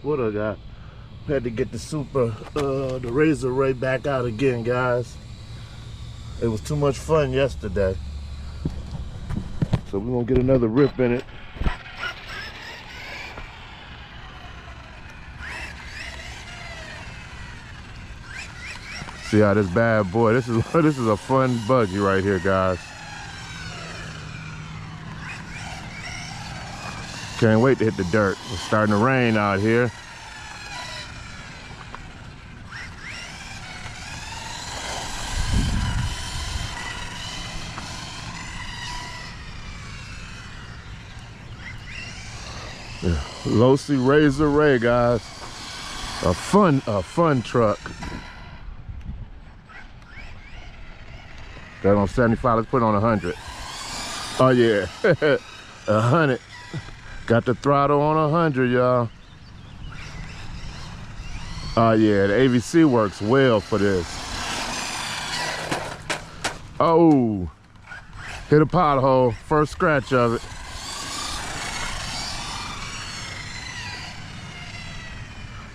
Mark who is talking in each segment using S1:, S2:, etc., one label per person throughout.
S1: What I got? Had to get the the RZR Rey back out again, guys. It was too much fun yesterday. So we're gonna get another rip in it. See how this bad boy, this is a fun buggy right here, guys. Can't wait to hit the dirt. It's starting to rain out here. Yeah. Losi RZR Rey, guys. A fun truck. Got on 75, let's put it on 100. Oh yeah, 100. Got the throttle on 100, y'all. Oh yeah, the AVC works well for this. Oh, hit a pothole, first scratch of it.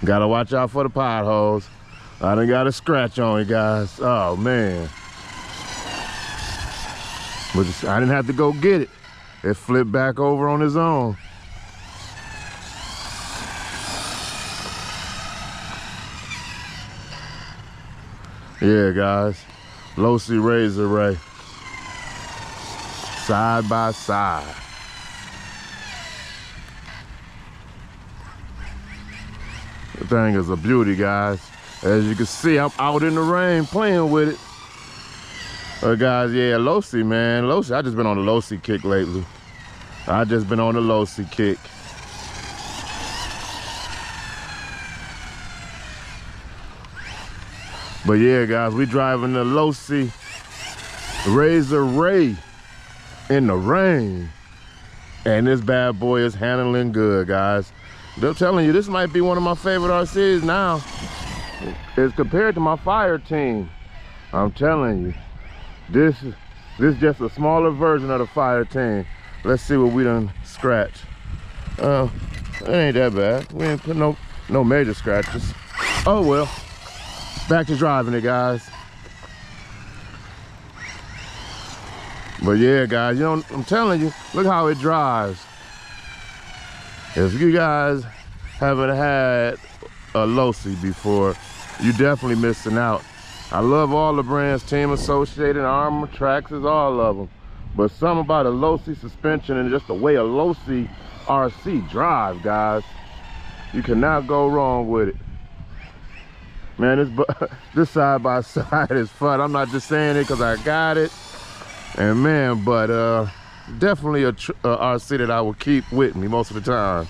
S1: Gotta watch out for the potholes. I done got a scratch on it, guys. Oh man. But I didn't have to go get it. It flipped back over on its own. Yeah, guys. Losi RZR Rey. Side by side. The thing is a beauty, guys. As you can see, I'm out in the rain playing with it. Guys, yeah, Losi, man. Losi, I just been on the Losi kick lately. I just been on the Losi kick. But yeah, guys, we driving the Losi RZR Rey in the rain. And this bad boy is handling good, guys. I'm telling you, this might be one of my favorite RCs now. As compared to my fire team. I'm telling you. This is just a smaller version of the fire team. Let's see what we done scratched. It ain't that bad. We ain't put no major scratches. Oh well. Back to driving it, guys. But yeah, guys, you know, I'm telling you, look how it drives. If you guys haven't had a Losi before, you definitely missing out. I love all the brands, Team Associated, Armor, Traxxas, all of them. But something about a Losi suspension and just the way a Losi RC drives, guys. You cannot go wrong with it. Man, this side by side is fun. I'm not just saying it because I got it. And man, but definitely a RC that I will keep with me most of the time.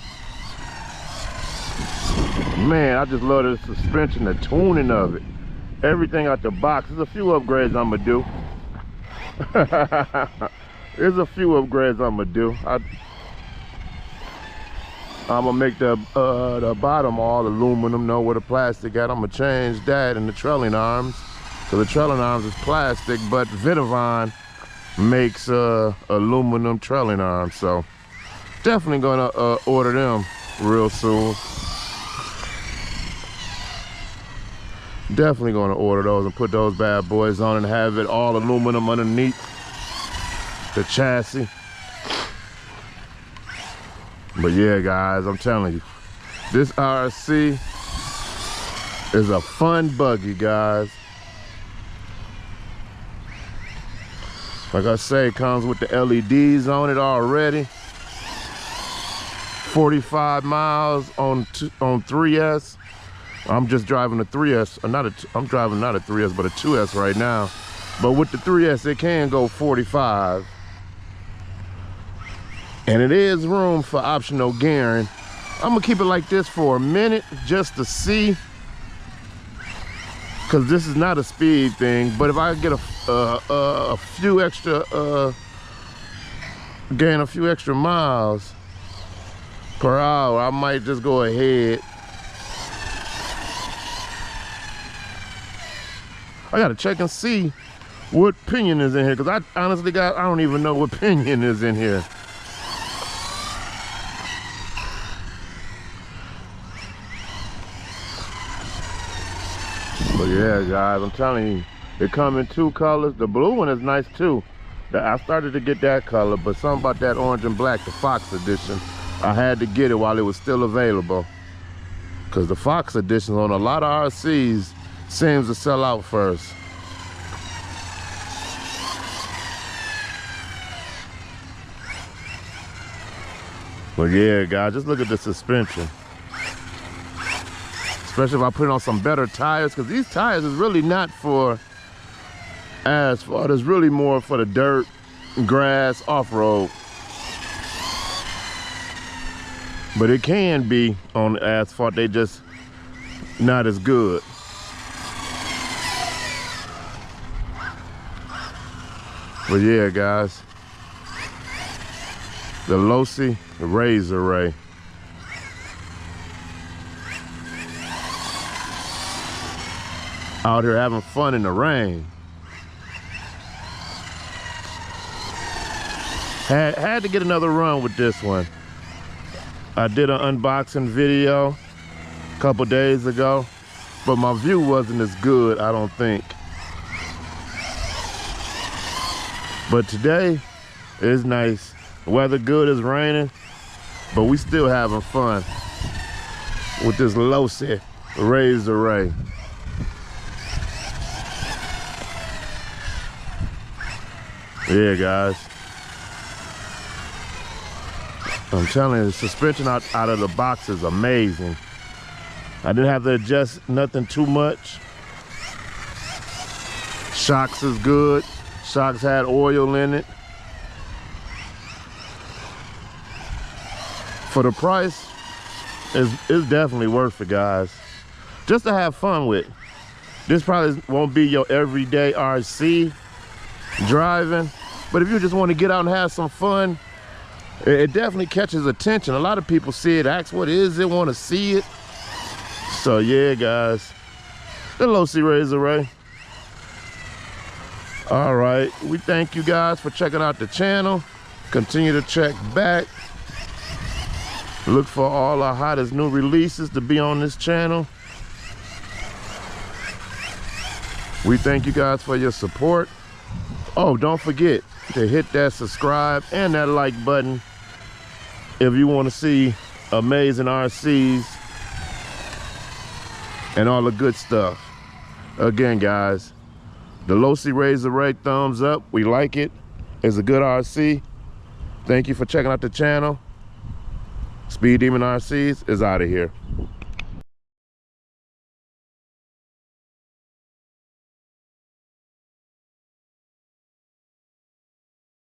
S1: Man, I just love the suspension, the tuning of it. Everything out the box. There's a few upgrades I'm gonna do. There's a few upgrades I'm gonna do. I'm gonna make the bottom all aluminum, know where the plastic at. I'm gonna change that in the trailing arms. So the trailing arms is plastic, but Vitavon makes aluminum trailing arms. So definitely gonna order them real soon. Definitely gonna order those and put those bad boys on and have it all aluminum underneath the chassis. But yeah, guys, I'm telling you, this RC is a fun buggy, guys. Like I say, it comes with the LEDs on it already. 45 miles on 3S. I'm just driving a 3S, I'm driving not a 3S, but a 2S right now. But with the 3S, it can go 45. And it is room for optional gearing. I'm gonna keep it like this for a minute just to see. Cause this is not a speed thing, but if I get a few extra, gain a few extra miles per hour, I might just go ahead. I gotta check and see what pinion is in here, because I honestly, guys, I don't even know what pinion is in here. But yeah, guys, I'm telling you, it come in 2 colors. The blue one is nice too. I started to get that color, but something about that orange and black, the Fox edition, I had to get it while it was still available. Because the Fox editions on a lot of RCs seems to sell out first. But yeah, guys, just look at the suspension. Especially if I put it on some better tires, because these tires is really not for asphalt. It's really more for the dirt, grass, off-road. But it can be on the asphalt, they just not as good. But yeah, guys, the Losi RZR Rey. Out here having fun in the rain. Had to get another run with this one. I did an unboxing video a couple days ago, but my view wasn't as good, I don't think. But today is nice. The weather good, it's raining, but we still having fun with this Losi RZR Rey. Yeah, guys. I'm telling you, the suspension out of the box is amazing. I didn't have to adjust nothing too much. Shocks is good. Shocks had oil in it. For the price, it's definitely worth it, guys. Just to have fun with. This probably won't be your everyday RC driving, but if you just want to get out and have some fun, it definitely catches attention. A lot of people see it, ask what is it, want to see it. So yeah, guys, the Losi RZR Rey. All right, we thank you guys for checking out the channel. Continue to check back. Look for all our hottest new releases to be on this channel. We thank you guys for your support. Oh, don't forget to hit that subscribe and that like button if you want to see amazing RCs and all the good stuff. Again, guys, the Losi RZR Rey, thumbs up. We like it. It's a good RC. Thank you for checking out the channel. Speed Demon RCs is out of here.